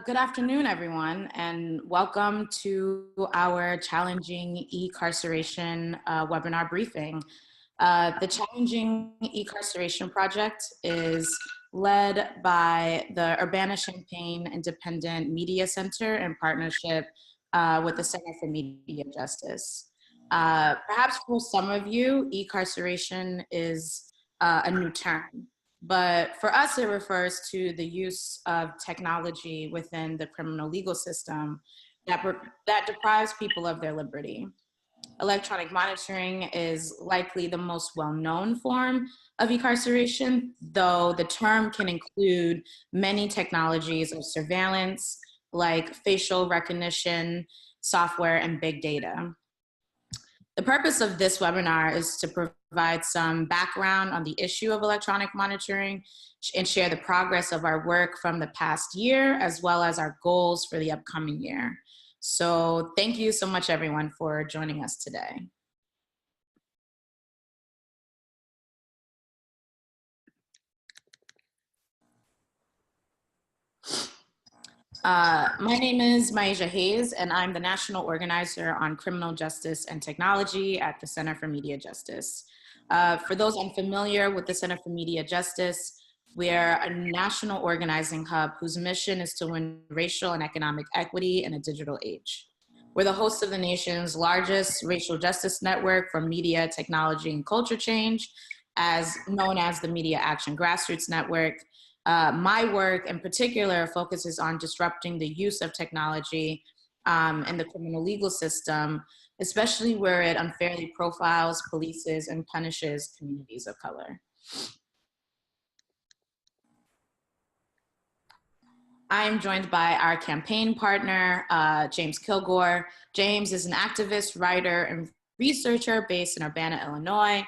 Good afternoon, everyone, and welcome to our Challenging E-Carceration webinar briefing. The Challenging E-Carceration project is led by the Urbana-Champaign Independent Media Center in partnership with the Center for Media Justice. Perhaps for some of you, e-carceration is a new term. But for us, it refers to the use of technology within the criminal legal system that deprives people of their liberty. Electronic monitoring is likely the most well-known form of incarceration, though the term can include many technologies of surveillance, like facial recognition, software, and big data. The purpose of this webinar is to provide some background on the issue of electronic monitoring and share the progress of our work from the past year, as well as our goals for the upcoming year. So thank you so much, everyone, for joining us today. My name is Maisha Hayes, and I'm the National Organizer on Criminal Justice and Technology at the Center for Media Justice. For those unfamiliar with the Center for Media Justice, we're a national organizing hub whose mission is to win racial and economic equity in a digital age. We're the host of the nation's largest racial justice network for media, technology, and culture change, known as the Media Action Grassroots Network. My work in particular focuses on disrupting the use of technology in the criminal legal system, especially where it unfairly profiles, polices, and punishes communities of color. I'm joined by our campaign partner, James Kilgore. James is an activist, writer, and researcher based in Urbana, Illinois.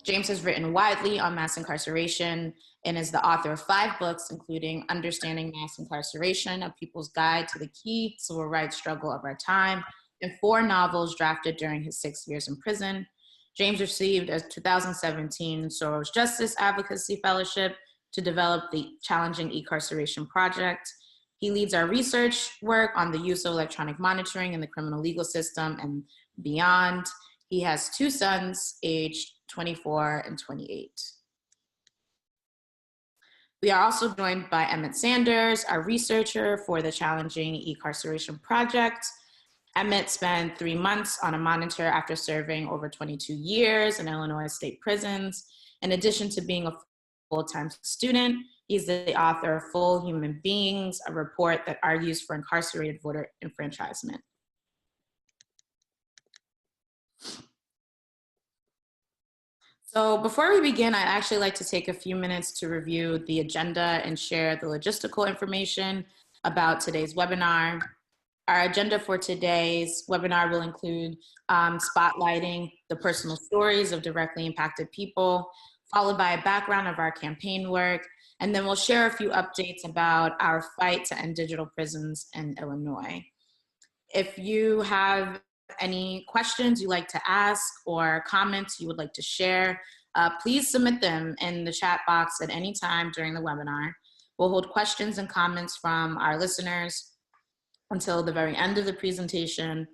James has written widely on mass incarceration and is the author of 5 books, including Understanding Mass Incarceration, A People's Guide to the Key Civil Rights Struggle of Our Time, and 4 novels drafted during his 6 years in prison. James received a 2017 Soros Justice Advocacy Fellowship to develop the Challenging E-Carceration project. He leads our research work on the use of electronic monitoring in the criminal legal system and beyond. He has 2 sons, aged 24 and 28. We are also joined by Emmett Sanders, our researcher for the Challenging E-Carceration project. Emmett spent 3 months on a monitor after serving over 22 years in Illinois state prisons. In addition to being a full-time student, he's the author of Full Human Beings, a report that argues for incarcerated voter enfranchisement. So before we begin, I'd actually like to take a few minutes to review the agenda and share the logistical information about today's webinar. Our agenda for today's webinar will include spotlighting the personal stories of directly impacted people, followed by a background of our campaign work, and then we'll share a few updates about our fight to end digital prisons in Illinois. If you have any questions you'd like to ask or comments you would like to share, please submit them in the chat box at any time during the webinar. We'll hold questions and comments from our listeners until the very end of the presentation.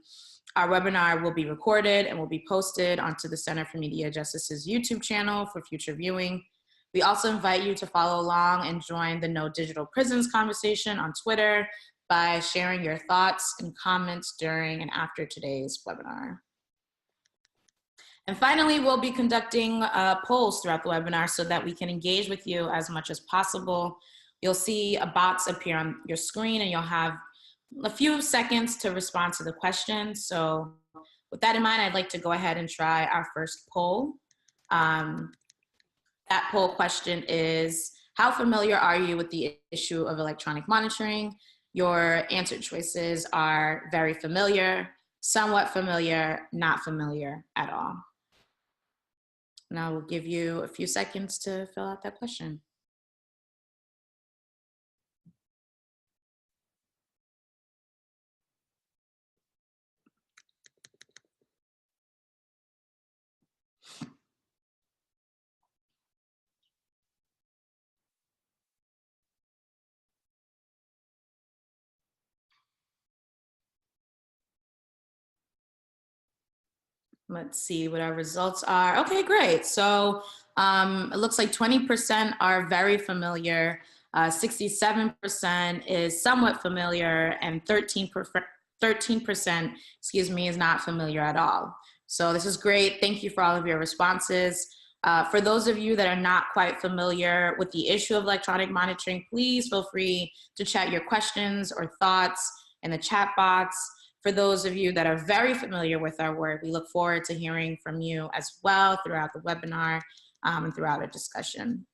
Our webinar will be recorded and will be posted onto the Center for Media Justice's YouTube channel for future viewing. We also invite you to follow along and join the No Digital Prisons conversation on Twitter by sharing your thoughts and comments during and after today's webinar. And finally, we'll be conducting polls throughout the webinar so that we can engage with you as much as possible. You'll see a box appear on your screen and you'll have a few seconds to respond to the question. So with that in mind, I'd like to go ahead and try our first poll. That poll question is, how familiar are you with the issue of electronic monitoring? Your answer choices are very familiar, somewhat familiar, not familiar at all. And I will give you a few seconds to fill out that question. Let's see what our results are. Okay, great. So it looks like 20% are very familiar, 67% is somewhat familiar, and 13%, excuse me, is not familiar at all. So this is great. Thank you for all of your responses. For those of you that are not quite familiar with the issue of electronic monitoring, please feel free to chat your questions or thoughts in the chat box. For those of you that are very familiar with our work, we look forward to hearing from you as well throughout the webinar and throughout our discussion.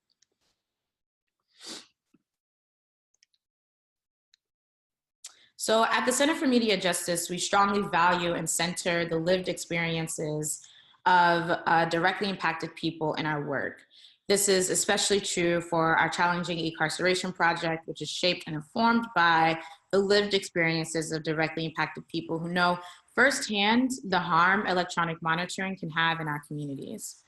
So at the Center for Media Justice, we strongly value and center the lived experiences of directly impacted people in our work. This is especially true for our Challenging E-Carceration project, which is shaped and informed by the lived experiences of directly impacted people who know firsthand the harm electronic monitoring can have in our communities.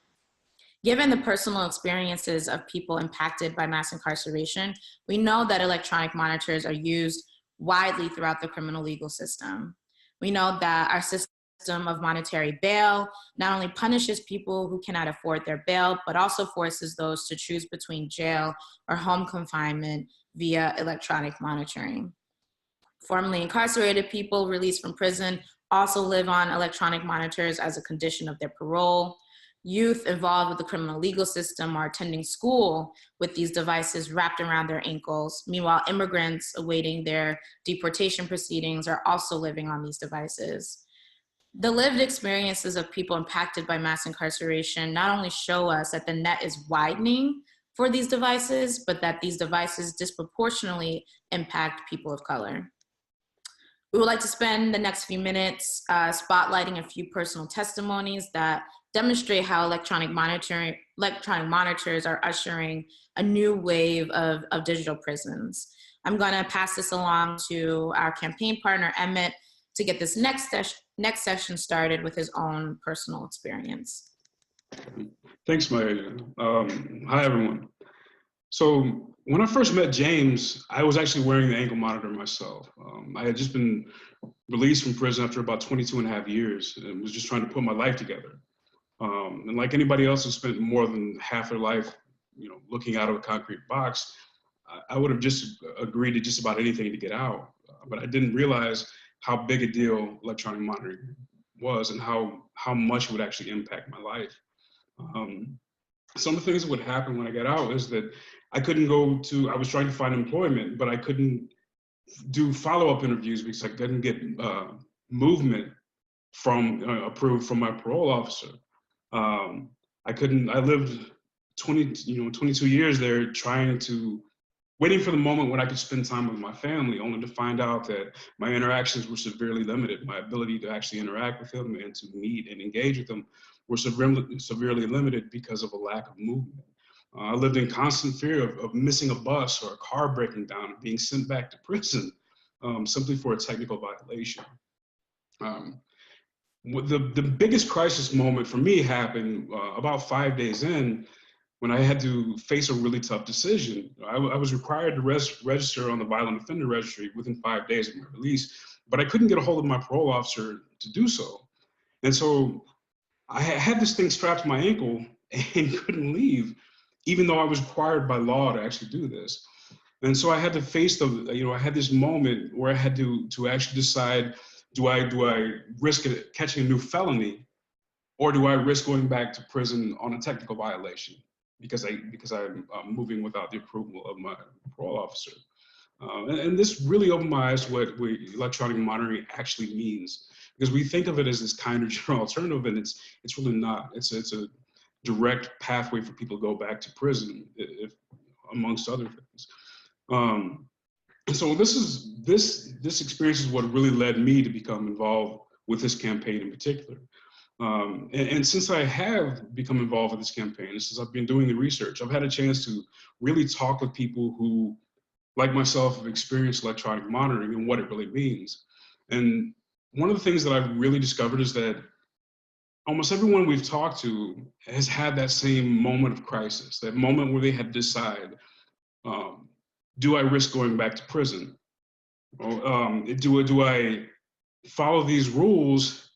Given the personal experiences of people impacted by mass incarceration, we know that electronic monitors are used widely throughout the criminal legal system. We know that our system of monetary bail not only punishes people who cannot afford their bail, but also forces those to choose between jail or home confinement via electronic monitoring. Formerly incarcerated people released from prison also live on electronic monitors as a condition of their parole. Youth involved with the criminal legal system are attending school with these devices wrapped around their ankles. Meanwhile, immigrants awaiting their deportation proceedings are also living on these devices. The lived experiences of people impacted by mass incarceration not only show us that the net is widening for these devices, but that these devices disproportionately impact people of color. We would like to spend the next few minutes spotlighting a few personal testimonies that demonstrate how electronic monitors are ushering a new wave of digital prisons. I'm gonna pass this along to our campaign partner, Emmett, to get this next session started with his own personal experience. Thanks, Maya. Hi, everyone. So when I first met James, I was actually wearing the ankle monitor myself. I had just been released from prison after about 22 and a half years and was just trying to put my life together. And like anybody else who spent more than half their life, looking out of a concrete box, I would have just agreed to just about anything to get out. But I didn't realize how big a deal electronic monitoring was and how much it would actually impact my life. Some of the things that would happen when I got out is that I was trying to find employment, but I couldn't do follow-up interviews because I couldn't get movement approved from my parole officer. I lived 22 years there waiting for the moment when I could spend time with my family, only to find out that my interactions were severely limited. My ability to actually interact with them and to meet and engage with them were severely limited because of a lack of movement. I lived in constant fear of missing a bus or a car breaking down and being sent back to prison simply for a technical violation. The biggest crisis moment for me happened about 5 days in, when I had to face a really tough decision. I was required to register on the violent offender registry within 5 days of my release, but I couldn't get a hold of my parole officer to do so. And so I had this thing strapped to my ankle and couldn't leave, even though I was required by law to actually do this. And so I had to face I had this moment where I had to actually decide, do I risk catching a new felony, or do I risk going back to prison on a technical violation because I'm moving without the approval of my parole officer? And this really opened my eyes to what electronic monitoring actually means, because we think of it as this kind of general alternative, and it's really not. It's a direct pathway for people to go back to prison, amongst other things. So this experience is what really led me to become involved with this campaign in particular. And since I have become involved with this campaign, since I've been doing the research, I've had a chance to really talk with people who, like myself, have experienced electronic monitoring and what it really means. And one of the things that I've really discovered is that almost everyone we've talked to has had that same moment of crisis, that moment where they had to decide, do I risk going back to prison? Do I follow these rules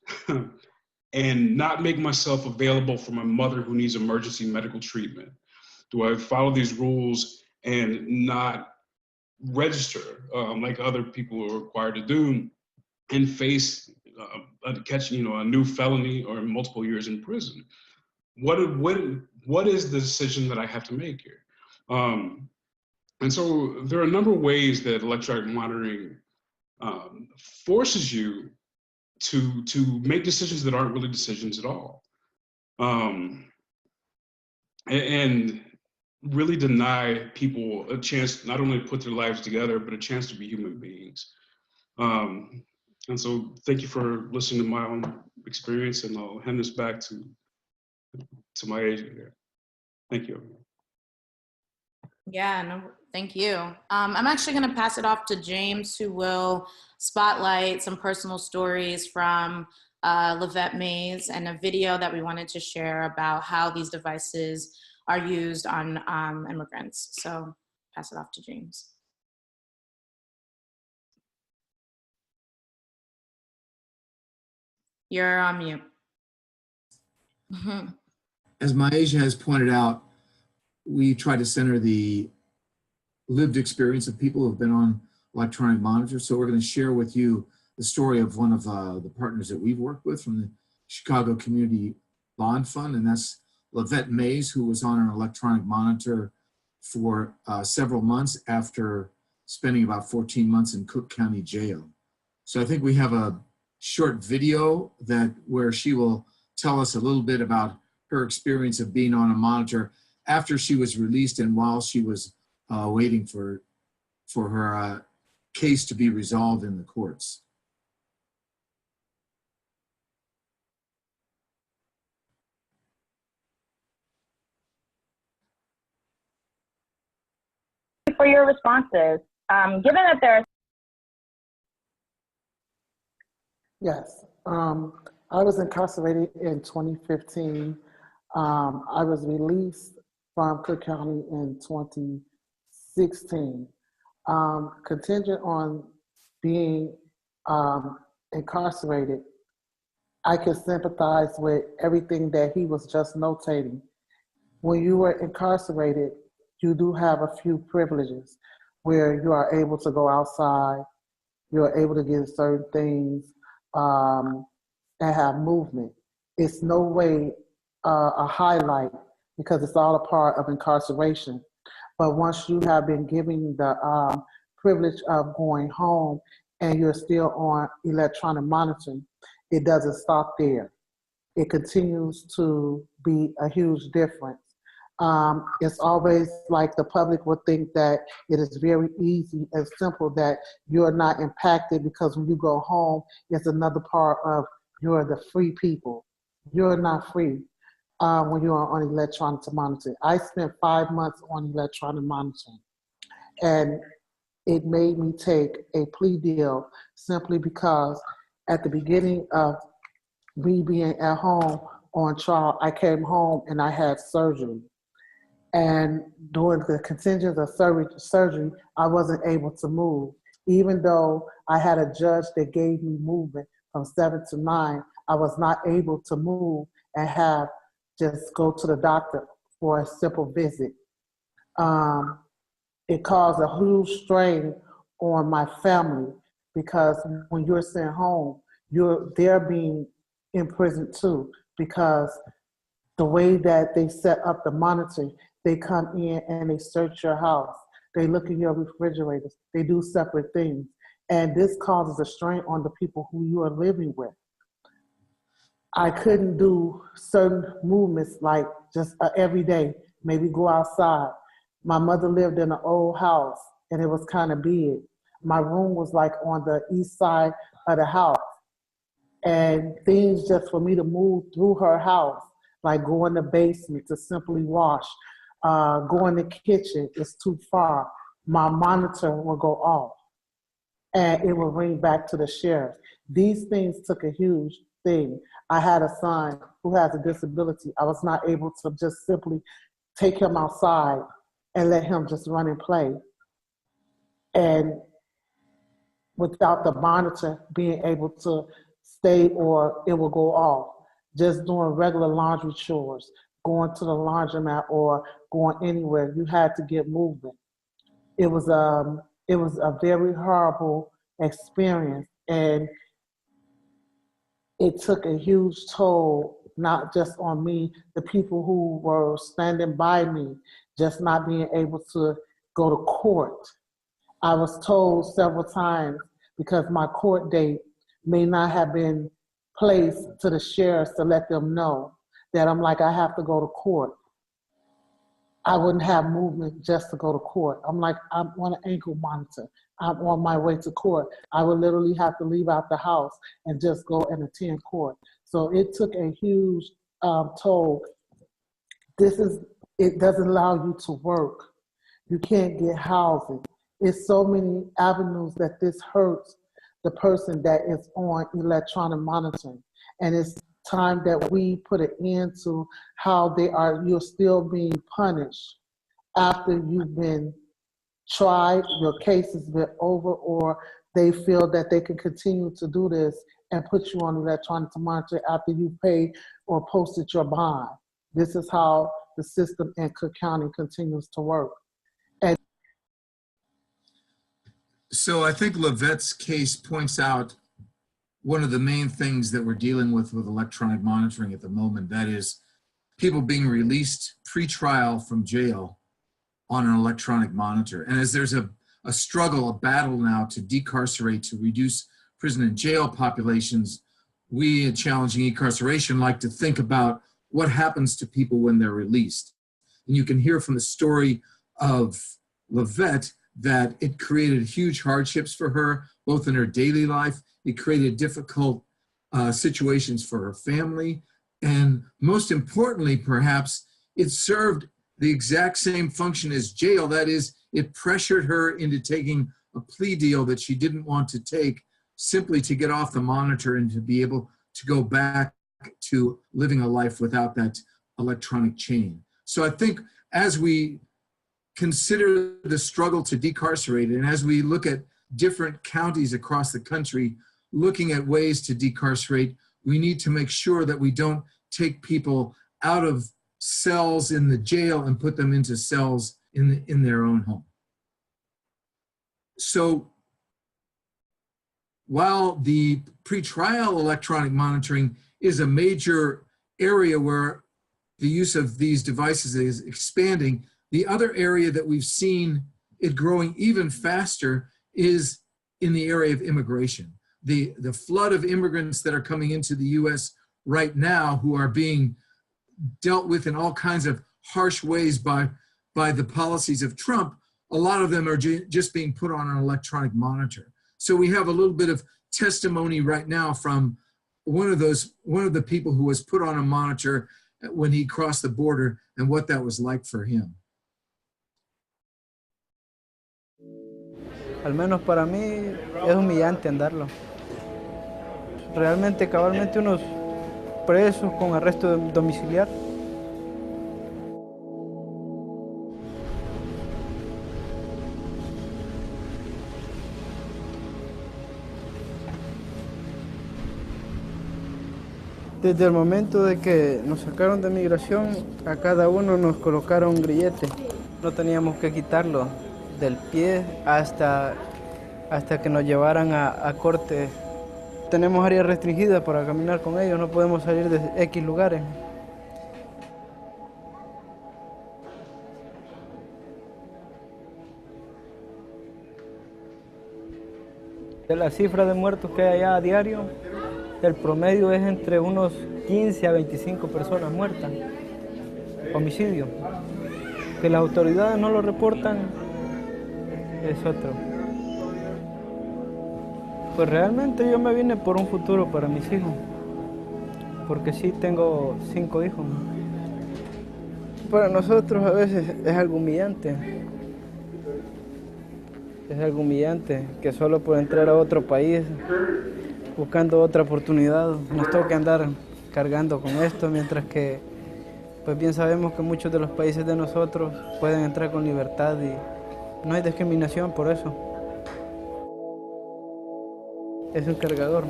and not make myself available for my mother who needs emergency medical treatment? Do I follow these rules and not register like other people are required to do, and face catching a new felony or multiple years in prison? What is the decision that I have to make here? And so there are a number of ways that electronic monitoring forces you to make decisions that aren't really decisions at all, and really deny people a chance not only to put their lives together, but a chance to be human beings. And so thank you for listening to my own experience, and I'll hand this back to my agent here. Thank you. Yeah, no, thank you. I'm actually going to pass it off to James, who will spotlight some personal stories from Lavette Mays and a video that we wanted to share about how these devices are used on immigrants. So pass it off to James. You're on mute. As Maisha has pointed out, we try to center the lived experience of people who have been on electronic monitors. So we're going to share with you the story of one of the partners that we've worked with from the Chicago Community Bond Fund, and that's Lavette Mays, who was on an electronic monitor for several months after spending about 14 months in Cook County Jail. So I think we have a short video where she will tell us a little bit about her experience of being on a monitor after she was released and while she was waiting for her case to be resolved in the courts. For your responses. Given that there are Yes, I was incarcerated in 2015. I was released from Cook County in 2016. Contingent on being incarcerated, I could sympathize with everything that he was just notating. When you were incarcerated, you do have a few privileges where you are able to go outside, you're able to get certain things, and have movement. It's no way a highlight because it's all a part of incarceration. But once you have been given the privilege of going home and you're still on electronic monitoring, it doesn't stop there. It continues to be a huge difference. It's always like the public would think that it is very easy and simple, that you're not impacted because when you go home, it's another part of you're the free people. You're not free when you're on electronic monitoring. I spent 5 months on electronic monitoring, and it made me take a plea deal simply because at the beginning of me being at home on trial, I came home and I had surgery. And during the contingent of surgery, I wasn't able to move. Even though I had a judge that gave me movement from 7 to 9, I was not able to move and just go to the doctor for a simple visit. It caused a huge strain on my family because when you're sent home, they're being imprisoned too, because the way that they set up the monitoring, they come in and they search your house. They look in your refrigerators. They do separate things. And this causes a strain on the people who you are living with. I couldn't do certain movements like just every day, maybe go outside. My mother lived in an old house and it was kind of big. My room was like on the east side of the house. And things just for me to move through her house, like go in the basement to simply wash, go in the kitchen, is too far. My monitor will go off and it will ring back to the sheriff. These things took a huge thing. I had a son who has a disability. I was not able to just simply take him outside and let him just run and play. And without the monitor being able to stay or it will go off. just doing regular laundry chores, going to the laundromat or going anywhere. You had to get movement. It was a very horrible experience, and it took a huge toll, not just on me, the people who were standing by me, just not being able to go to court. I was told several times, because my court date may not have been placed to the sheriffs to let them know that I'm like, I have to go to court. I wouldn't have movement just to go to court. I'm like, I'm on an ankle monitor. I'm on my way to court. I would literally have to leave out the house and just go and attend court. So it took a huge toll. It doesn't allow you to work. You can't get housing. It's so many avenues that this hurts the person that is on electronic monitoring. And it's time that we put an end to how you're still being punished after you've been tried, your case has been over, or they feel that they can continue to do this and put you on electronic monitoring after you pay or posted your bond. This is how the system in Cook County continues to work. So I think Levette's case points out one of the main things that we're dealing with electronic monitoring at the moment, that is people being released pre-trial from jail on an electronic monitor. And as there's a struggle, a battle now to decarcerate, to reduce prison and jail populations, we at Challenging E-Carceration like to think about what happens to people when they're released. And you can hear from the story of Levette that it created huge hardships for her, both in her daily life. It created difficult situations for her family. And most importantly, perhaps, it served the exact same function as jail. That is, it pressured her into taking a plea deal that she didn't want to take, simply to get off the monitor and to be able to go back to living a life without that electronic chain. So I think as we consider the struggle to decarcerate, and as we look at different counties across the country looking at ways to decarcerate, we need to make sure that we don't take people out of cells in the jail and put them into cells in their own home. So while the pretrial electronic monitoring is a major area where the use of these devices is expanding, the other area that we've seen it growing even faster is in the area of immigration. The flood of immigrants that are coming into the US right now, who are being dealt with in all kinds of harsh ways by the policies of Trump, a lot of them are just being put on an electronic monitor. So we have a little bit of testimony right now from one of the people who was put on a monitor when he crossed the border and what that was like for him. Al menos para mí es humillante andarlo. Realmente, cabalmente, unos presos con arresto domiciliar. Desde el momento de que nos sacaron de migración, a cada uno nos colocaron un grillete. No teníamos que quitarlo del pie hasta que nos llevaran a corte. Tenemos área restringida para caminar con ellos, no podemos salir de X lugares. De la cifra de muertos que hay allá a diario, el promedio es entre unos 15 a 25 personas muertas. Homicidio. Que las autoridades no lo reportan es otro. Pues realmente yo me vine por un futuro para mis hijos, porque sí tengo 5 hijos. Para nosotros a veces es algo humillante. Es algo humillante que solo por entrar a otro país, buscando otra oportunidad, nos toque andar cargando con esto, mientras que pues bien sabemos que muchos de los países de nosotros pueden entrar con libertad y no hay discriminación por eso. Es un cargador.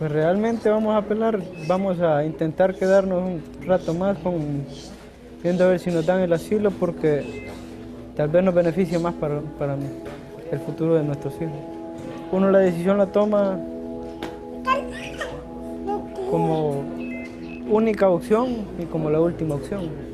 Pues realmente vamos a apelar, vamos a intentar quedarnos un rato más viendo a ver si nos dan el asilo, porque tal vez nos beneficie más para el futuro de nuestros hijos. Uno la decisión la toma como única opción y como la última opción.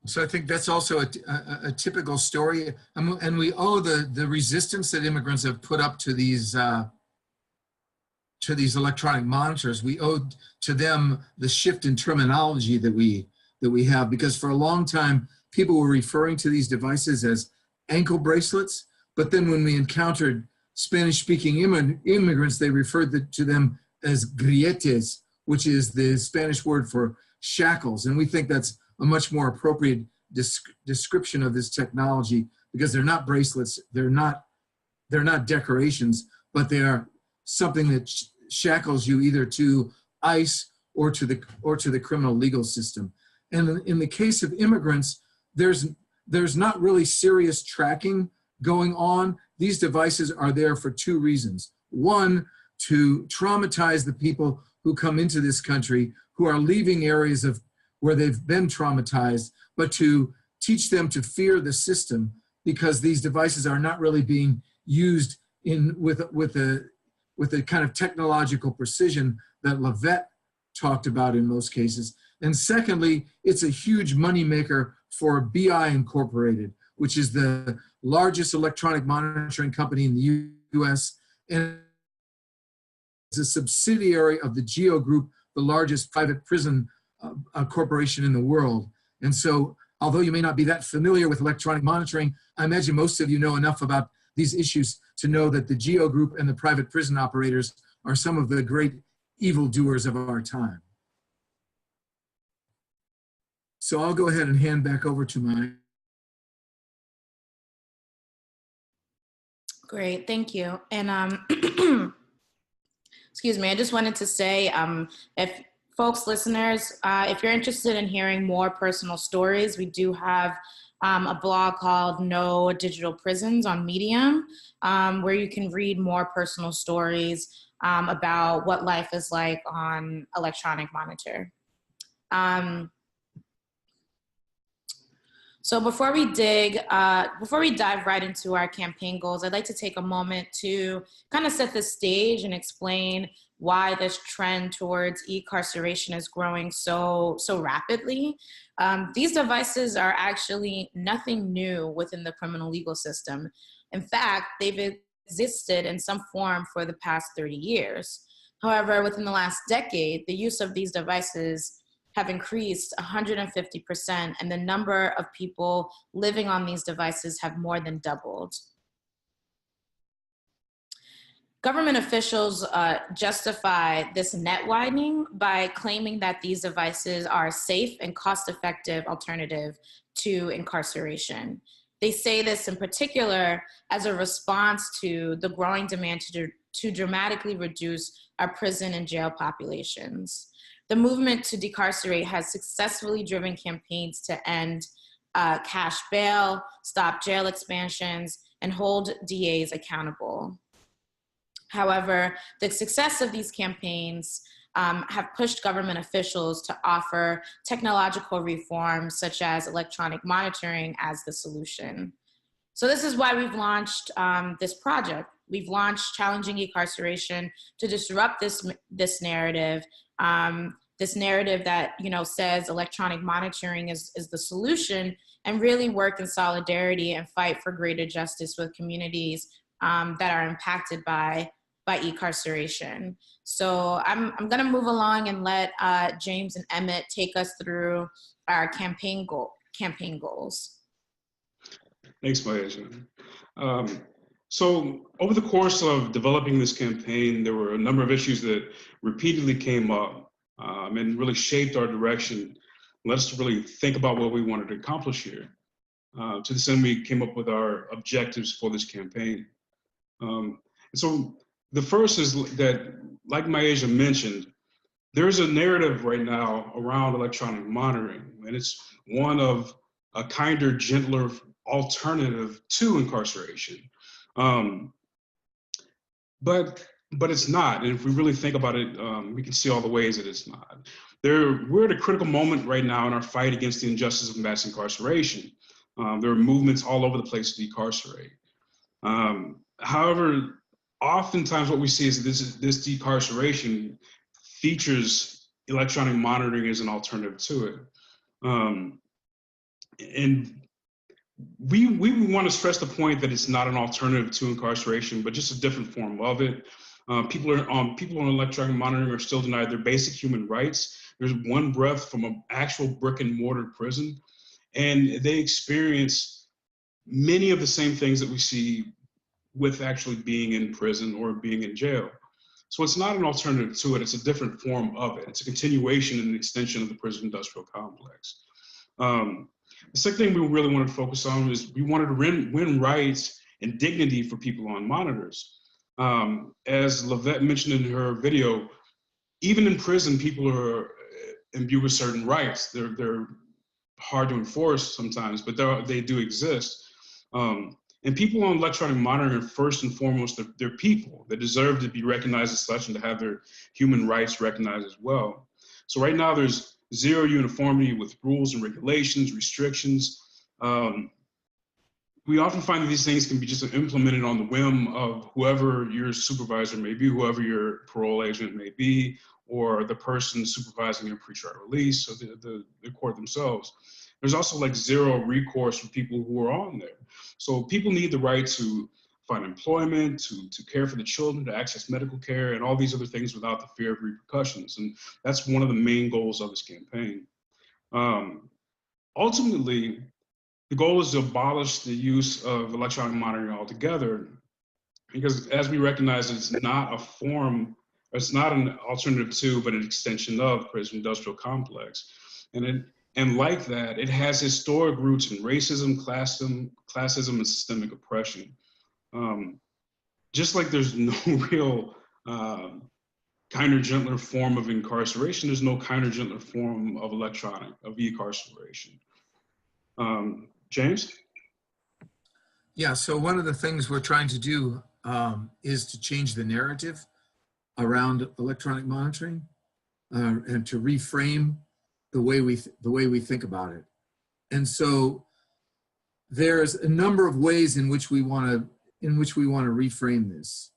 So I think that's also a typical story, and we owe the resistance that immigrants have put up to these electronic monitors. We owe to them the shift in terminology that we have, because for a long time people were referring to these devices as ankle bracelets, but then when we encountered Spanish-speaking immigrants, they referred to them as grilletes, which is the Spanish word for shackles, and we think that's a much more appropriate description of this technology, because they're not bracelets, they're not decorations, but they are something that shackles you either to ICE or to the criminal legal system. And in the case of immigrants, there's not really serious tracking going on. These devices are there for two reasons. One, to traumatize the people who come into this country, who are leaving areas of where they've been traumatized, but to teach them to fear the system, because these devices are not really being used with the kind of technological precision that Levette talked about in most cases. And secondly, it's a huge moneymaker for BI Incorporated, which is the largest electronic monitoring company in the US, and it's a subsidiary of the GEO Group, the largest private prison corporation in the world. And so, although you may not be that familiar with electronic monitoring, I imagine most of you know enough about these issues to know that the GEO Group and the private prison operators are some of the great evildoers of our time. So I'll go ahead and hand back over to my. Great, thank you. And excuse me, I just wanted to say, if folks, listeners, if you're interested in hearing more personal stories, we do have a blog called NoDigitalPrisons on Medium, where you can read more personal stories about what life is like on electronic monitor. So before we dive right into our campaign goals, I'd like to take a moment to kind of set the stage and explain why this trend towards e-carceration is growing so rapidly. These devices are actually nothing new within the criminal legal system. In fact, they've existed in some form for the past 30 years. However, within the last decade, the use of these devices have increased 150%, and the number of people living on these devices have more than doubled. Government officials justify this net widening by claiming that these devices are a safe and cost-effective alternative to incarceration. They say this in particular as a response to the growing demand to dramatically reduce our prison and jail populations. The movement to decarcerate has successfully driven campaigns to end cash bail, stop jail expansions, and hold DAs accountable. However, the success of these campaigns have pushed government officials to offer technological reforms such as electronic monitoring as the solution. So this is why we've launched this project. We've launched Challenging E-Carceration to disrupt this narrative. This narrative that says electronic monitoring is the solution, and really work in solidarity and fight for greater justice with communities that are impacted by e-carceration. So I'm gonna move along and let James and Emmett take us through our campaign goals. Thanks, Maisha. So over the course of developing this campaign, there were a number of issues that repeatedly came up and really shaped our direction. Let us really think about what we wanted to accomplish here. To this end, we came up with our objectives for this campaign. And so the first is that, like Maisha mentioned, there is a narrative right now around electronic monitoring, and it's one of a kinder, gentler alternative to incarceration. But it's not. And if we really think about it, we can see all the ways that it's not. We're at a critical moment right now in our fight against the injustice of mass incarceration. There are movements all over the place to decarcerate. However, oftentimes what we see is this decarceration features electronic monitoring as an alternative to it. And we want to stress the point that it's not an alternative to incarceration, but just a different form of it. People on electronic monitoring are still denied their basic human rights. There's one breath from an actual brick and mortar prison, and they experience many of the same things that we see with actually being in prison or being in jail. So it's not an alternative to it, it's a different form of it. It's a continuation and extension of the prison industrial complex. The second thing we really wanted to focus on is we wanted to win rights and dignity for people on monitors. As Lavette mentioned in her video, even in prison, people are imbued with certain rights. They're hard to enforce sometimes, but they do exist. And people on electronic monitoring are first and foremost, they're people that deserve to be recognized as such and to have their human rights recognized as well. So right now there's zero uniformity with rules and regulations, restrictions. We often find that these things can be just implemented on the whim of whoever your supervisor may be, whoever your parole agent may be, or the person supervising your pretrial release, or the court themselves. There's also like zero recourse for people who are on there. So people need the right to find employment, to care for the children, to access medical care, and all these other things without the fear of repercussions. And that's one of the main goals of this campaign. Ultimately, the goal is to abolish the use of electronic monitoring altogether, because as we recognize, it's not a form, it's not an alternative to, but an extension of the prison industrial complex. And like that, it has historic roots in racism, classism, and systemic oppression. Just like there's no real kinder, gentler form of incarceration, there's no kinder, gentler form of e-carceration. James? Yeah, so one of the things we're trying to do is to change the narrative around electronic monitoring and to reframe the way we think about it. And so there's a number of ways in which we want to reframe this.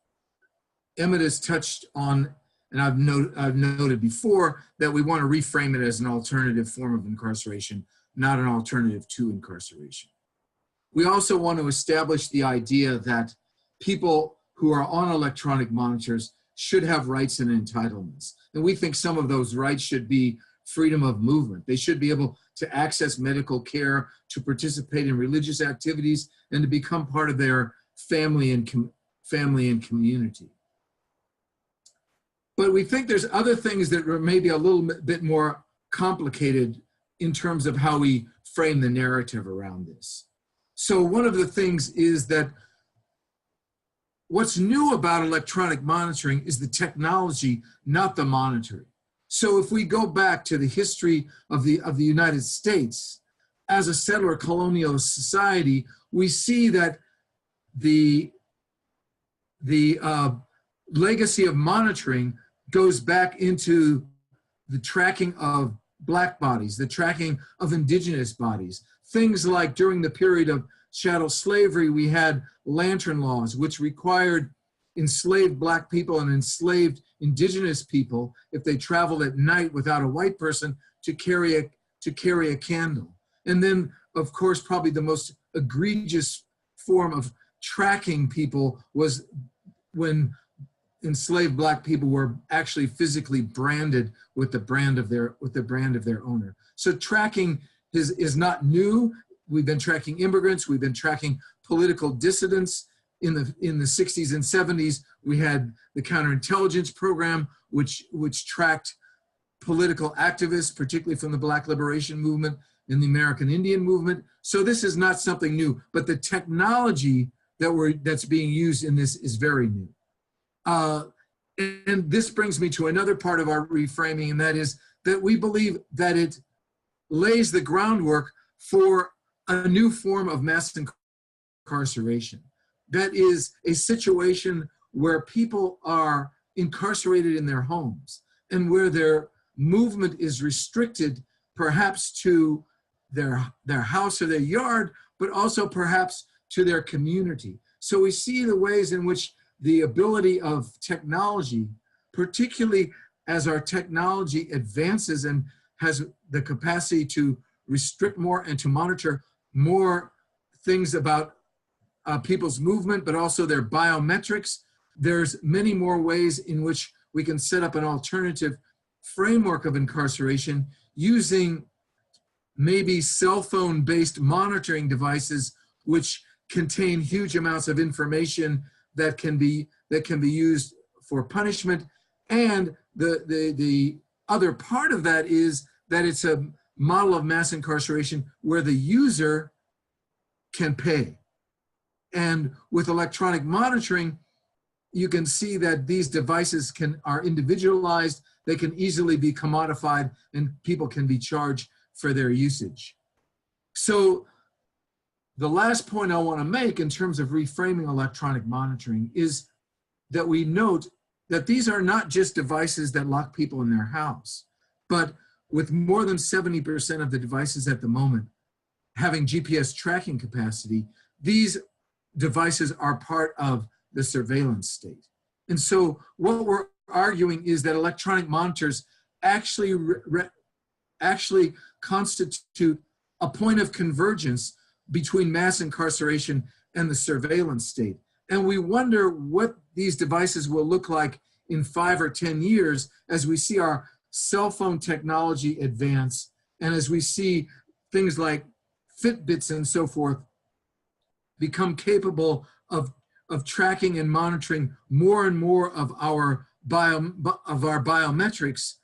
Emmett has touched on, and I've noted before, that we want to reframe it as an alternative form of incarceration, not an alternative to incarceration. We also want to establish the idea that people who are on electronic monitors should have rights and entitlements. And we think some of those rights should be freedom of movement. They should be able to access medical care, to participate in religious activities, and to become part of their family and community. But we think there's other things that are maybe a little bit more complicated in terms of how we frame the narrative around this. So one of the things is that what's new about electronic monitoring is the technology, not the monitoring. So if we go back to the history of the United States, as a settler colonial society, we see that the legacy of monitoring goes back into the tracking of Black bodies, the tracking of indigenous bodies. Things like during the period of chattel slavery, we had lantern laws, which required enslaved Black people and enslaved indigenous people, if they traveled at night without a white person, to carry a candle. And then, of course, probably the most egregious form of tracking people was when enslaved Black people were actually physically branded with the brand of their owner. So tracking is not new. We've been tracking immigrants. We've been tracking political dissidents. In the 60s and 70s, we had the counterintelligence program, which tracked political activists, particularly from the Black Liberation Movement and the American Indian Movement. So this is not something new, but the technology that's being used in this is very new. And this brings me to another part of our reframing, and that is that we believe that it lays the groundwork for a new form of mass incarceration. That is a situation where people are incarcerated in their homes and where their movement is restricted perhaps to their house or their yard, but also perhaps to their community. So we see the ways in which the ability of technology, particularly as our technology advances and has the capacity to restrict more and to monitor more things about people's movement, but also their biometrics. There's many more ways in which we can set up an alternative framework of incarceration using maybe cell phone-based monitoring devices which contain huge amounts of information that can be used for punishment. And the other part of that is that it's a model of mass incarceration where the user can pay. And with electronic monitoring, you can see that these devices are individualized, they can easily be commodified, and people can be charged for their usage. So the last point I want to make in terms of reframing electronic monitoring is that we note that these are not just devices that lock people in their house, but with more than 70% of the devices at the moment having GPS tracking capacity, these devices are part of the surveillance state. And so what we're arguing is that electronic monitors actually constitute a point of convergence between mass incarceration and the surveillance state. And we wonder what these devices will look like in 5 or 10 years as we see our cell phone technology advance and as we see things like Fitbits and so forth become capable of tracking and monitoring more and more of our biometrics.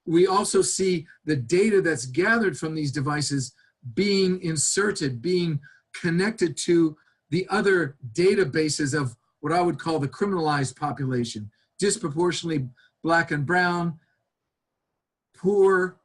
We also see the data that's gathered from these devices being inserted, being connected to the other databases of what I would call the criminalized population, disproportionately Black and brown, poor,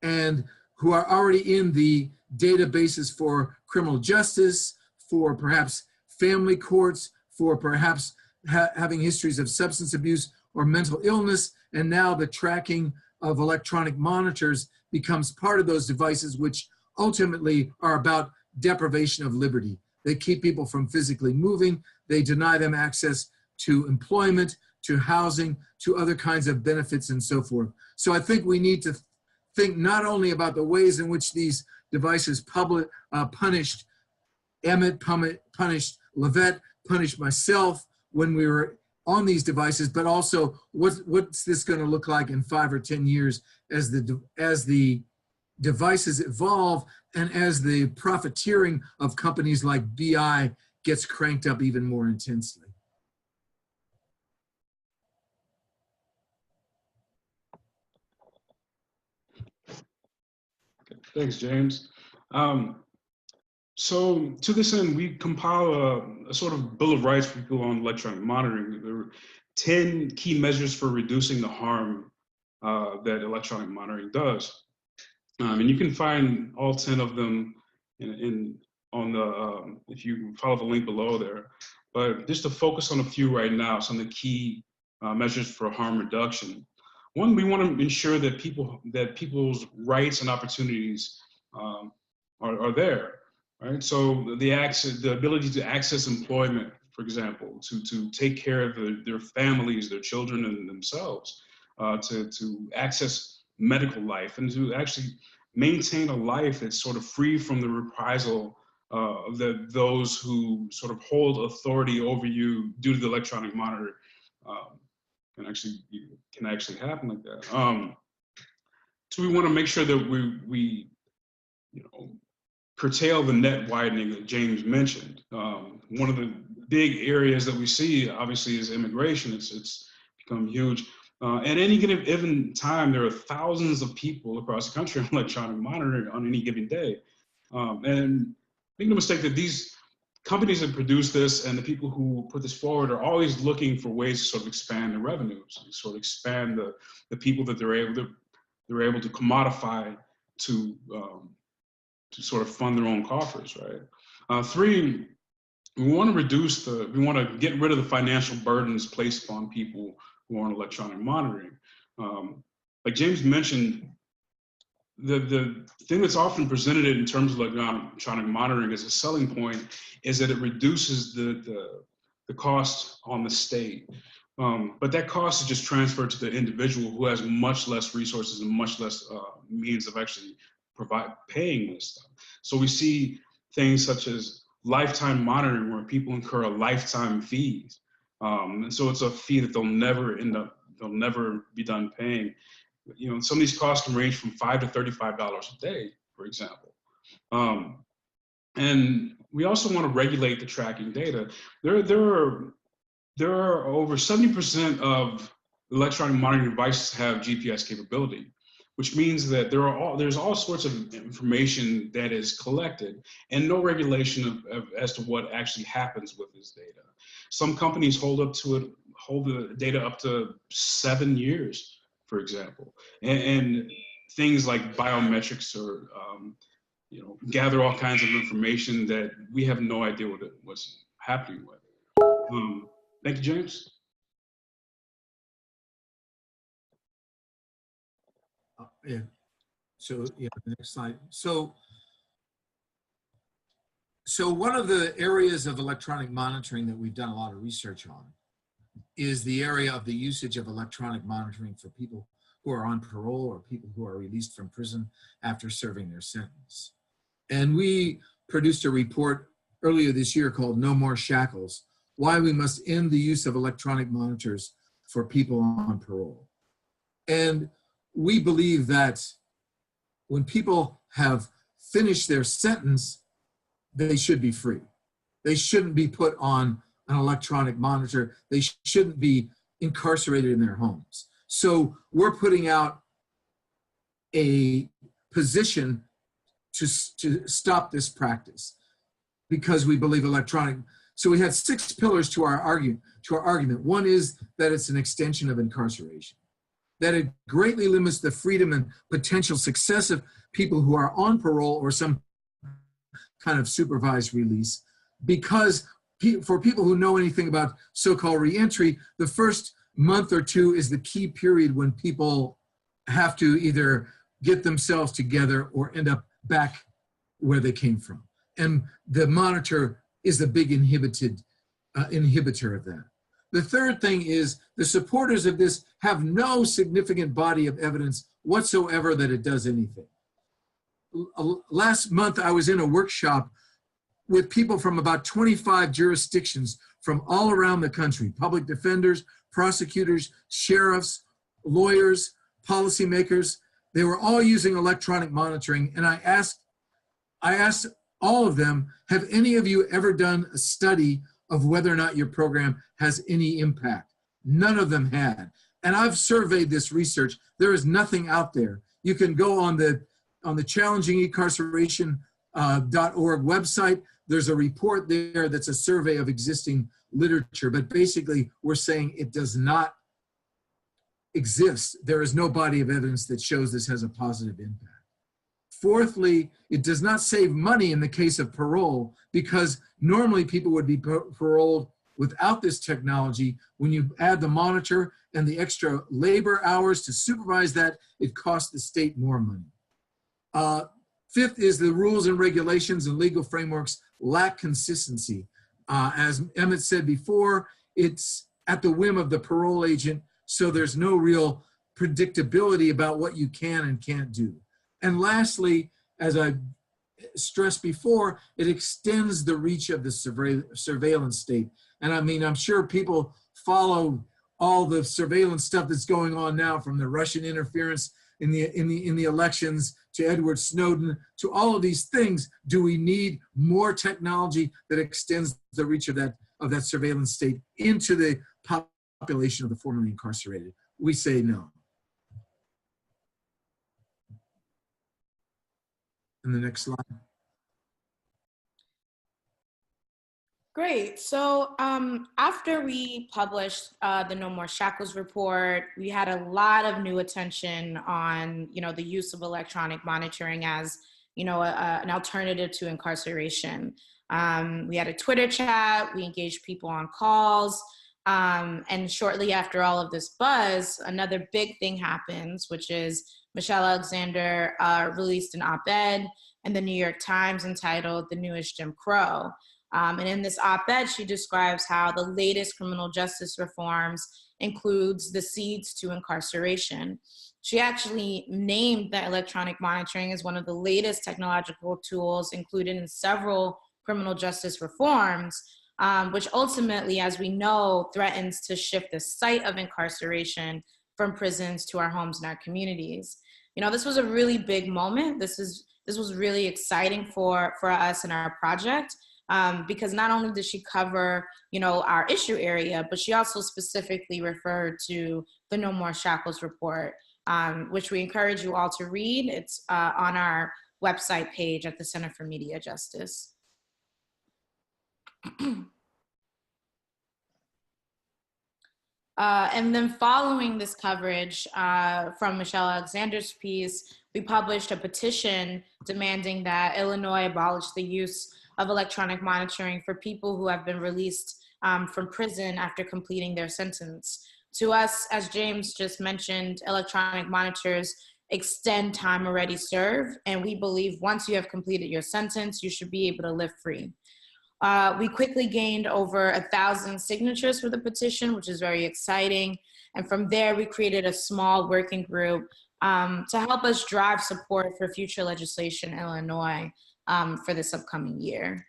and who are already in the databases for criminal justice, for perhaps family courts, for perhaps having histories of substance abuse or mental illness, and now the tracking of electronic monitors becomes part of those devices, which ultimately are about deprivation of liberty. They keep people from physically moving, they deny them access to employment, to housing, to other kinds of benefits and so forth. So I think we need to think not only about the ways in which these devices punished Emmett, punished Levette, punished myself when we were on these devices, but also what's this going to look like in 5 or 10 years as the devices evolve and as the profiteering of companies like BI gets cranked up even more intensely. Thanks, James. So to this end, we compile a sort of Bill of Rights for people on electronic monitoring. There were 10 key measures for reducing the harm that electronic monitoring does. And you can find all 10 of them on the, if you follow the link below there. But just to focus on a few right now, some of the key measures for harm reduction. One, we want to ensure that people's rights and opportunities are there, right? So the ability to access employment, for example, to take care of their families, their children, and themselves, to access medical life, and to actually maintain a life that's sort of free from the reprisal of those who sort of hold authority over you due to the electronic monitor. Can actually happen like that. So we want to make sure that we curtail the net widening that James mentioned. One of the big areas that we see, obviously, is immigration. It's become huge. At any given time, there are thousands of people across the country on electronic monitoring on any given day. And make no mistake that these companies that produce this and the people who put this forward are always looking for ways to sort of expand their revenues, sort of expand the people that they're able to commodify to sort of fund their own coffers, right? Three, we want to get rid of the financial burdens placed upon people who are on electronic monitoring. Like James mentioned, the thing that's often presented in terms of electronic monitoring as a selling point is that it reduces the cost on the state. But that cost is just transferred to the individual who has much less resources and much less means of actually paying this stuff. So we see things such as lifetime monitoring, where people incur a lifetime fees. And so it's a fee that they'll never be done paying. You know, some of these costs can range from $5 to $35 a day, for example. And we also want to regulate the tracking data. There are over 70% of electronic monitoring devices have GPS capability, which means that there's all sorts of information that is collected and no regulation as to what actually happens with this data. Some companies hold the data up to 7 years, for example, and things like biometrics or gather all kinds of information that we have no idea what's happening with. Thank you, James. Yeah. So yeah, the next slide. So one of the areas of electronic monitoring that we've done a lot of research on is the area of the usage of electronic monitoring for people who are on parole or people who are released from prison after serving their sentence. And we produced a report earlier this year called No More Shackles: Why We Must End the Use of Electronic Monitors for People on Parole. And we believe that when people have finished their sentence, they should be free. They shouldn't be put on an electronic monitor. They shouldn't be incarcerated in their homes. So we're putting out a position to stop this practice because we believe electronic. So we had 6 pillars to our argument. One is that it's an extension of incarceration, that it greatly limits the freedom and potential success of people who are on parole or some kind of supervised release, because for people who know anything about so-called reentry, the first month or 2 is the key period when people have to either get themselves together or end up back where they came from. And the monitor is the big inhibitor of that. The third thing is the supporters of this have no significant body of evidence whatsoever that it does anything. Last month, I was in a workshop with people from about 25 jurisdictions from all around the country: public defenders, prosecutors, sheriffs, lawyers, policymakers. They were all using electronic monitoring, and I asked all of them, have any of you ever done a study of whether or not your program has any impact? None of them had. And I've surveyed this research. There is nothing out there. You can go on the Challenging E-Carceration .org website. There's a report there that's a survey of existing literature, but basically we're saying it does not exist. There is no body of evidence that shows this has a positive impact. Fourthly, it does not save money in the case of parole, because normally people would be paroled without this technology. When you add the monitor and the extra labor hours to supervise that, it costs the state more money. Fifth is the rules and regulations and legal frameworks lack consistency. As Emmett said before, it's at the whim of the parole agent, so there's no real predictability about what you can and can't do. And lastly, as I stressed before, it extends the reach of the surveillance state. And I mean, I'm sure people follow all the surveillance stuff that's going on now, from the Russian interference in the elections to Edward Snowden to all of these things. Do we need more technology that extends the reach of that surveillance state into the population of the formerly incarcerated? We say no. And the next slide. Great. So after we published the No More Shackles report, we had a lot of new attention on, the use of electronic monitoring as, an alternative to incarceration. We had a Twitter chat, we engaged people on calls, and shortly after all of this buzz, another big thing happens, which is Michelle Alexander released an op-ed in the New York Times entitled "The Newest Jim Crow." And in this op-ed, she describes how the latest criminal justice reforms includes the seeds to incarceration. She actually named that electronic monitoring as one of the latest technological tools included in several criminal justice reforms, which ultimately, as we know, threatens to shift the site of incarceration from prisons to our homes and our communities. This was a really big moment. This was really exciting for us and our project. Because not only did she cover, our issue area, but she also specifically referred to the No More Shackles report, which we encourage you all to read. It's on our website page at the Center for Media Justice. And then following this coverage from Michelle Alexander's piece, we published a petition demanding that Illinois abolish the use of electronic monitoring for people who have been released from prison after completing their sentence. To us, as James just mentioned, electronic monitors extend time already served, and we believe once you have completed your sentence, you should be able to live free. We quickly gained over 1,000 signatures for the petition, which is very exciting. And from there, we created a small working group to help us drive support for future legislation in Illinois for this upcoming year.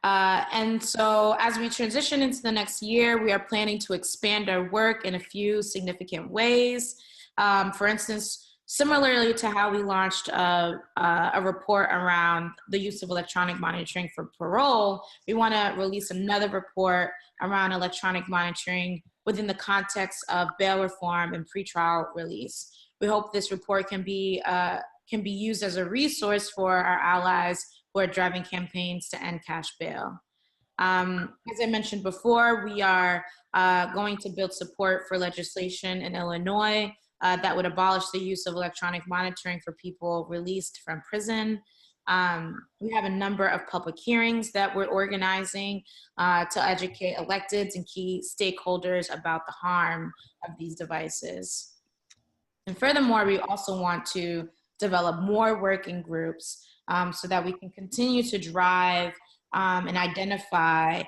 And so as we transition into the next year, we are planning to expand our work in a few significant ways. For instance, similarly to how we launched a report around the use of electronic monitoring for parole, we want to release another report around electronic monitoring within the context of bail reform and pretrial release. We hope this report can be used as a resource for our allies who are driving campaigns to end cash bail. As I mentioned before, we are going to build support for legislation in Illinois that would abolish the use of electronic monitoring for people released from prison. We have a number of public hearings that we're organizing to educate electeds and key stakeholders about the harm of these devices. And furthermore, we also want to develop more working groups so that we can continue to drive and identify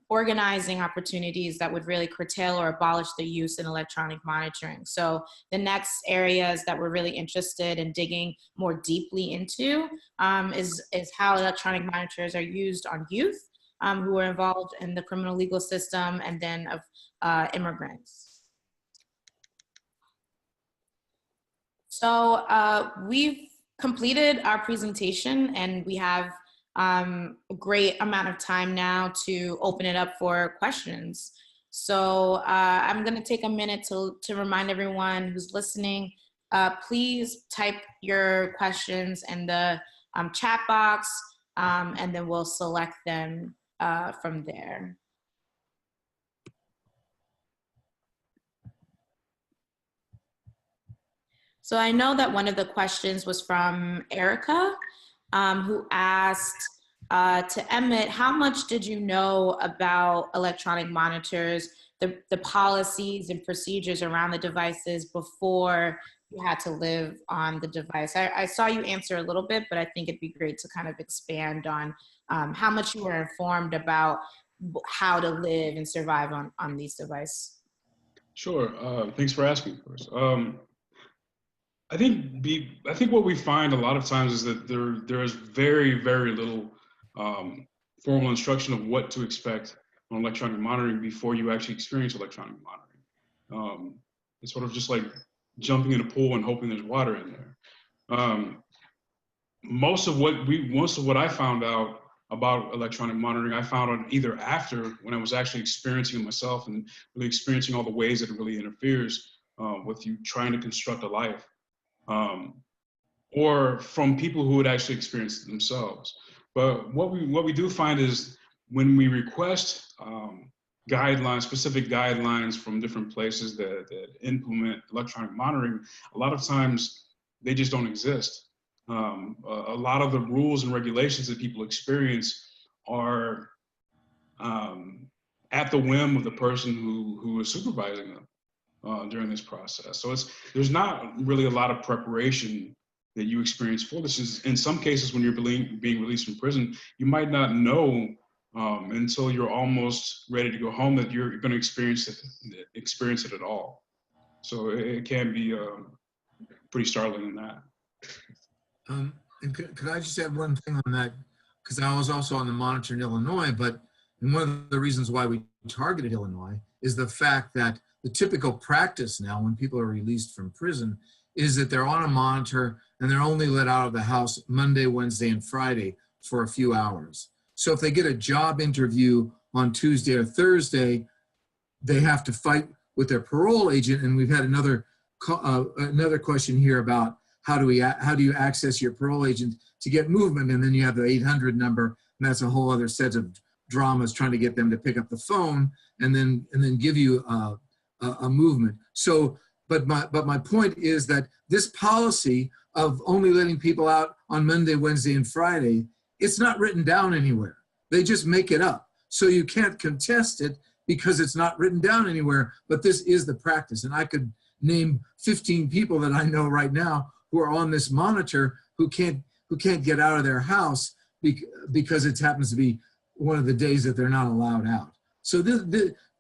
organizing opportunities that would really curtail or abolish the use in electronic monitoring. So the next areas that we're really interested in digging more deeply into is how electronic monitors are used on youth who are involved in the criminal legal system, and then of immigrants. So we've completed our presentation, and we have a great amount of time now to open it up for questions. So I'm going to take a minute to remind everyone who's listening, please type your questions in the chat box, and then we'll select them from there. So I know that one of the questions was from Erica, who asked to Emmett, how much did you know about electronic monitors, the policies and procedures around the devices before you had to live on the device? I saw you answer a little bit, but I think it'd be great to kind of expand on how much you were informed about how to live and survive on these devices. Sure. Thanks for asking first. I think what we find a lot of times is that there is very, very little formal instruction of what to expect on electronic monitoring before you actually experience electronic monitoring. It's sort of just like jumping in a pool and hoping there's water in there. Most of what I found out about electronic monitoring, I found out either after, when I was actually experiencing it myself and really experiencing all the ways that it really interferes with you trying to construct a life. Or from people who had actually experienced it themselves. But what we do find is when we request guidelines, specific guidelines from different places that implement electronic monitoring, a lot of times they just don't exist. A lot of the rules and regulations that people experience are at the whim of the person who is supervising them during this process. So there's not really a lot of preparation that you experience for this. In some cases, when you're being released from prison, you might not know until you're almost ready to go home that you're going to experience it at all. So it can be pretty startling in that. And could I just add one thing on that? Because I was also on the monitor in Illinois, and one of the reasons why we targeted Illinois is the fact that the typical practice now when people are released from prison is that they're on a monitor and they're only let out of the house Monday, Wednesday, and Friday for a few hours. So if they get a job interview on Tuesday or Thursday, they have to fight with their parole agent. And we've had another question here about how do you access your parole agent to get movement? And then you have the 800 number, and that's a whole other set of dramas trying to get them to pick up the phone and then give you a movement. So, but my point is that this policy of only letting people out on Monday, Wednesday, and Friday, it's not written down anywhere. They just make it up. So you can't contest it because it's not written down anywhere, but this is the practice. And I could name 15 people that I know right now who are on this monitor who can't get out of their house because it happens to be one of the days that they're not allowed out. So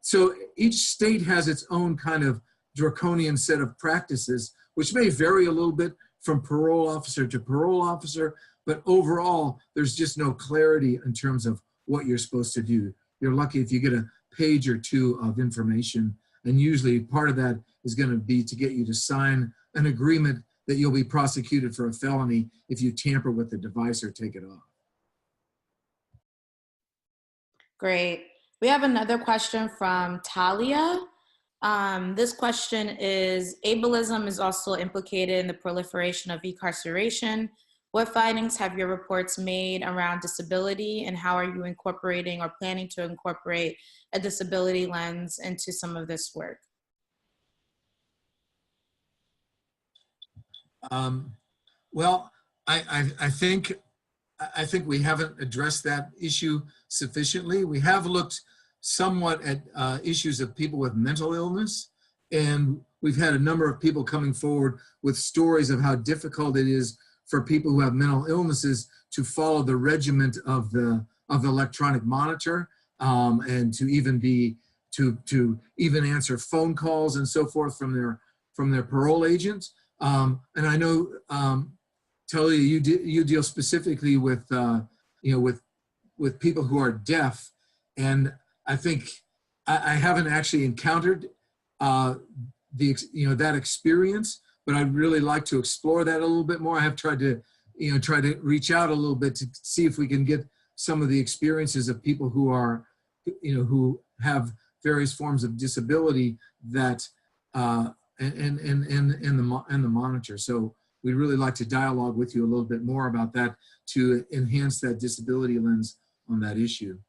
so each state has its own kind of draconian set of practices, which may vary a little bit from parole officer to parole officer, but overall, there's just no clarity in terms of what you're supposed to do. You're lucky if you get a page or two of information, and usually part of that is going to be to get you to sign an agreement that you'll be prosecuted for a felony if you tamper with the device or take it off. Great. We have another question from Talia. This question is, ableism is also implicated in the proliferation of e-carceration. What findings have your reports made around disability, and how are you incorporating or planning to incorporate a disability lens into some of this work? Well, I think we haven't addressed that issue sufficiently. We have looked somewhat at issues of people with mental illness, and we've had a number of people coming forward with stories of how difficult it is for people who have mental illnesses to follow the regiment of the electronic monitor, and to even answer phone calls and so forth from their parole agents. And I know, Talia, you deal specifically with with people who are deaf, and I think I haven't actually encountered that experience, but I'd really like to explore that a little bit more. I have tried to reach out a little bit to see if we can get some of the experiences of people who are who have various forms of disability that and the monitor. So we'd really like to dialogue with you a little bit more about that to enhance that disability lens on that issue.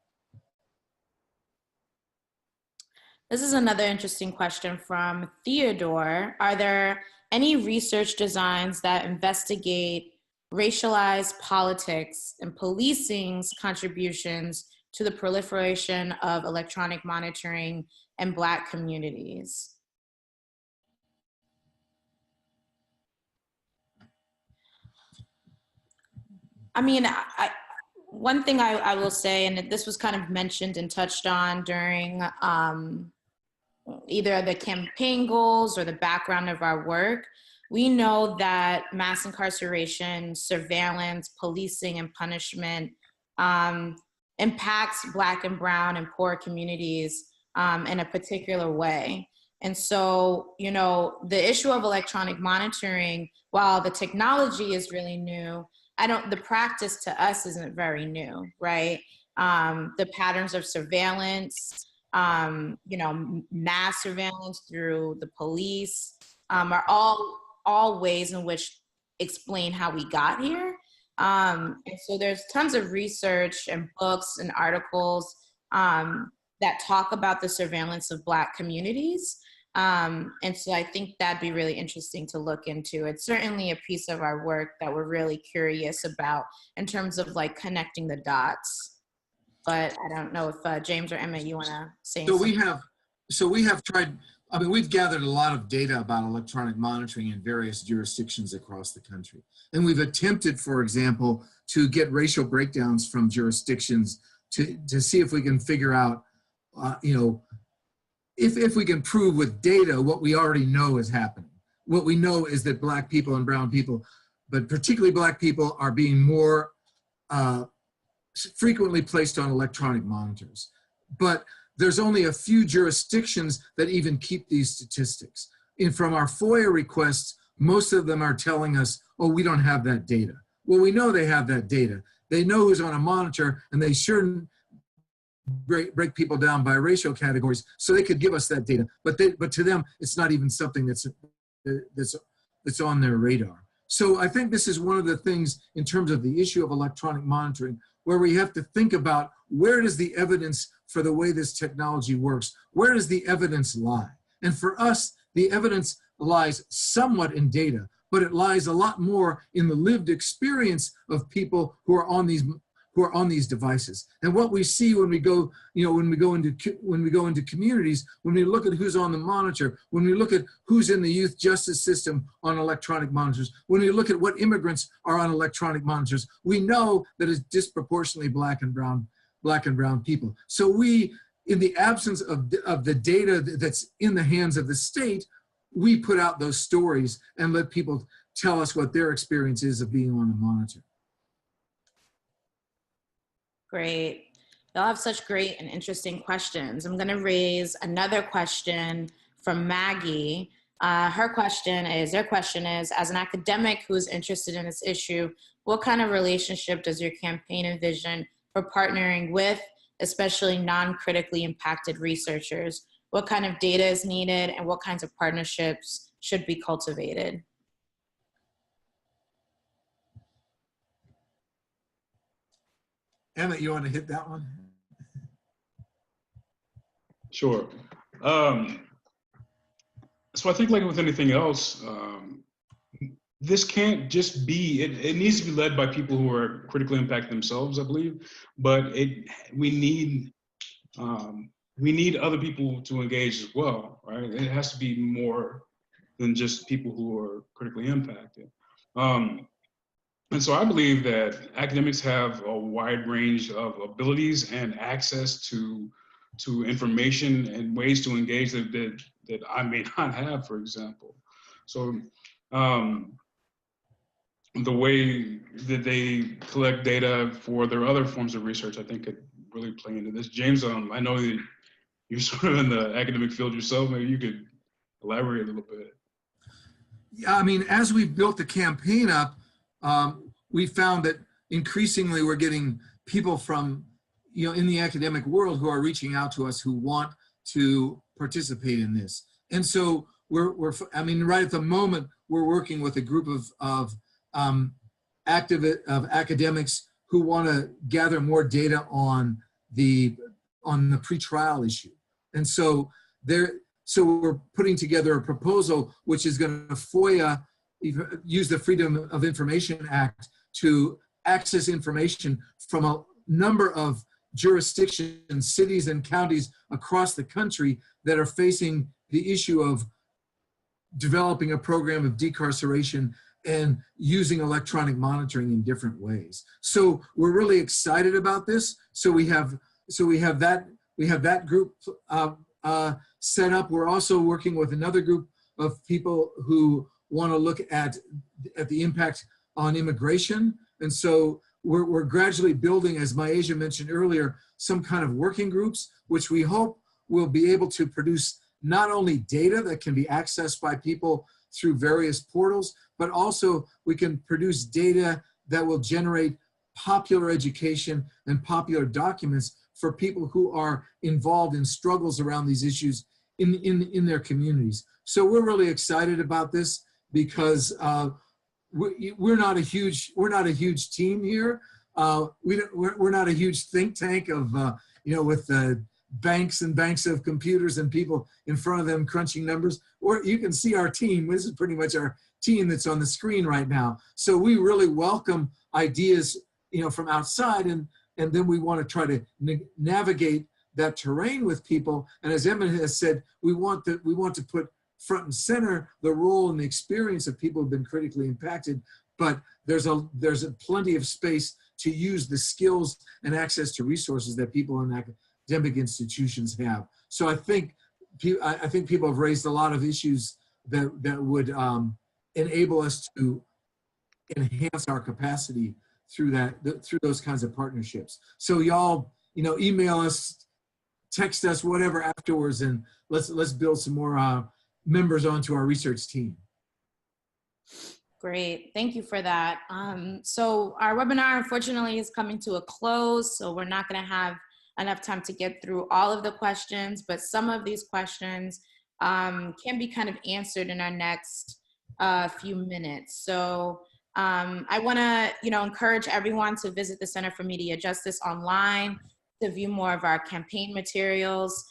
This is another interesting question from Theodore. Are there any research designs that investigate racialized politics and policing's contributions to the proliferation of electronic monitoring in Black communities? I mean, one thing I will say, and this was kind of mentioned and touched on during either the campaign goals or the background of our work, we know that mass incarceration, surveillance, policing, and punishment impacts Black and brown and poor communities in a particular way. And so, the issue of electronic monitoring, while the technology is really new, the practice to us isn't very new, right? The patterns of surveillance, mass surveillance through the police are all ways in which explain how we got here. And so there's tons of research and books and articles that talk about the surveillance of Black communities. And so I think that'd be really interesting to look into. It's certainly a piece of our work that we're really curious about in terms of like connecting the dots. But I don't know if James or Emmett, you want to say something? We have tried, I mean, we've gathered a lot of data about electronic monitoring in various jurisdictions across the country. And we've attempted, for example, to get racial breakdowns from jurisdictions to see if we can figure out, you know, if we can prove with data what we already know is happening. What we know is that Black people and brown people, but particularly Black people, are being more frequently placed on electronic monitors. But there's only a few jurisdictions that even keep these statistics. And from our FOIA requests, most of them are telling us, oh, we don't have that data. Well, we know they have that data. They know who's on a monitor, and they sure break people down by racial categories, so they could give us that data. But to them, it's not even something that's on their radar. So I think this is one of the things in terms of the issue of electronic monitoring, where we have to think about, where does the evidence for the way this technology works, where does the evidence lie? And for us, the evidence lies somewhat in data, but it lies a lot more in the lived experience of people who are on these devices. And what we see when we go, you know, when we go into communities, when we look at who's on the monitor, when we look at who's in the youth justice system on electronic monitors, when we look at what immigrants are on electronic monitors, we know that it's disproportionately Black and brown people. So we, in the absence of the data that's in the hands of the state, we put out those stories and let people tell us what their experience is of being on the monitor. Great. Y'all have such great and interesting questions. I'm going to raise another question from Maggie. Their question is, as an academic who is interested in this issue, what kind of relationship does your campaign envision for partnering with, especially non-critically impacted researchers? What kind of data is needed, and what kinds of partnerships should be cultivated? Emmett, you want to hit that one? Sure. So I think, like with anything else, this can't just be, it needs to be led by people who are critically impacted themselves, I believe, but we need other people to engage as well, right? It has to be more than just people who are critically impacted. And so I believe that academics have a wide range of abilities and access to information and ways to engage that I may not have, for example. So the way that they collect data for their other forms of research, I think could really play into this. James, I know that you're sort of in the academic field yourself. Maybe you could elaborate a little bit. Yeah, I mean, as we built the campaign up, we found that increasingly we're getting people from, you know, in the academic world who are reaching out to us who want to participate in this. And so I mean, right at the moment, we're working with a group of academics who want to gather more data on the pretrial issue. And so we're putting together a proposal which is going to use the Freedom of Information Act to access information from a number of jurisdictions, cities and counties across the country that are facing the issue of developing a program of decarceration and using electronic monitoring in different ways. So we're really excited about this. So we have that group set up. We're also working with another group of people who want to look at the impact on immigration. And so we're gradually building, as Maisha mentioned earlier, some kind of working groups, which we hope will be able to produce not only data that can be accessed by people through various portals, but also we can produce data that will generate popular education and popular documents for people who are involved in struggles around these issues in their communities. So we're really excited about this because we're not a huge team here. We're not a huge think tank of with banks and banks of computers and people in front of them crunching numbers, or you can see our team. This is pretty much our team that's on the screen right now. So we really welcome ideas, you know, from outside, and then we want to try to navigate that terrain with people. And as Emmett has said, we want to put front and center the role and the experience of people who've been critically impacted, but there's a plenty of space to use the skills and access to resources that people in academic institutions have. So I think people have raised a lot of issues that would enable us to enhance our capacity through those kinds of partnerships. So y'all, you know, email us, text us, whatever afterwards, and let's build some more members onto our research team. Great, thank you for that. So our webinar, unfortunately, is coming to a close, so we're not gonna have enough time to get through all of the questions, but some of these questions can be kind of answered in our next few minutes. So I wanna, you know, encourage everyone to visit the Center for Media Justice online to view more of our campaign materials.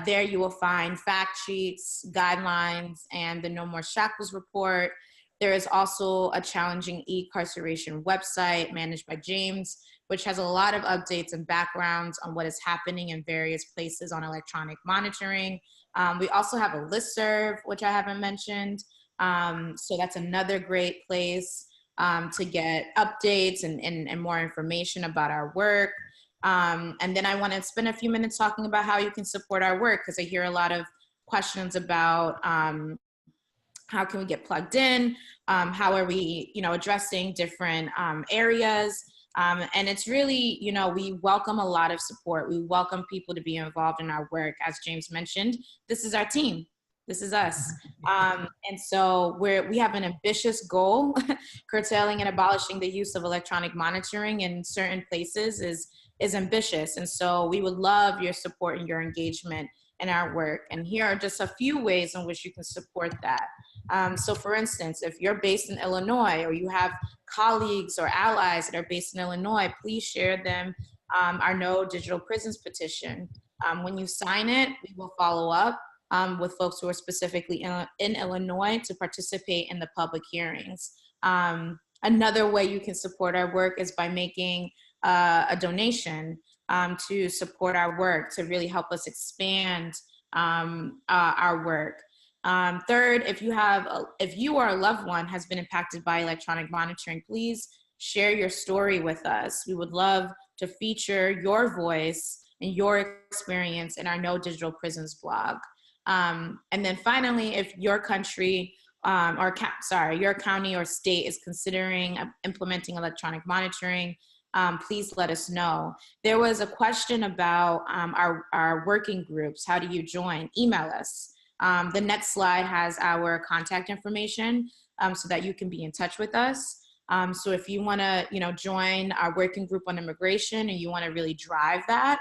There you will find fact sheets, guidelines, and the NoMoreShackles Report. There is also a Challenging E-Carceration website managed by James, which has a lot of updates and backgrounds on what is happening in various places on electronic monitoring. We also have a listserv, which I haven't mentioned. So that's another great place to get updates and more information about our work. And then I want to spend a few minutes talking about how you can support our work, because I hear a lot of questions about how can we get plugged in, how are we, you know, addressing different areas. And it's really, you know, we welcome a lot of support. We welcome people to be involved in our work. As James mentioned, this is our team. This is us. And so we have an ambitious goal. Curtailing and abolishing the use of electronic monitoring in certain places is ambitious. And so we would love your support and your engagement in our work. And here are just a few ways in which you can support that. So for instance, if you're based in Illinois, or you have colleagues or allies that are based in Illinois, please share them our NoDigitalPrisons Petition. When you sign it, we will follow up with folks who are specifically in Illinois to participate in the public hearings. Another way you can support our work is by making a donation to support our work, to really help us expand our work. Third, if you or a loved one has been impacted by electronic monitoring, please share your story with us. We would love to feature your voice and your experience in our No Digital Prisons blog. And then finally, if your country your county or state is considering implementing electronic monitoring, please let us know. There was a question about our working groups. How do you join? Email us. The next slide has our contact information so that you can be in touch with us. So if you want to, you know, join our working group on immigration and you want to really drive that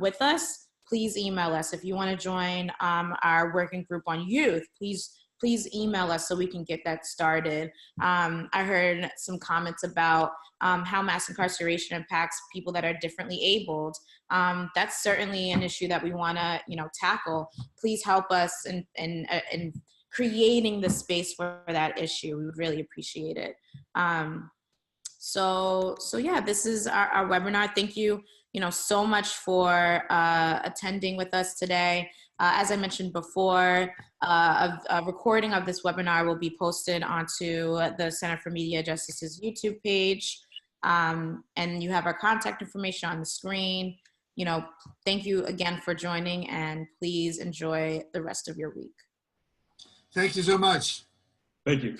with us, please email us. If you want to join our working group on youth, please email us so we can get that started. I heard some comments about how mass incarceration impacts people that are differently abled. That's certainly an issue that we want to, you know, tackle. Please help us in creating the space for that issue. We would really appreciate it. So yeah, this is our webinar. Thank you, you know, so much for attending with us today. As I mentioned before, a recording of this webinar will be posted onto the Center for Media Justice's YouTube page. And you have our contact information on the screen. You know, thank you again for joining, and please enjoy the rest of your week. Thank you so much. Thank you.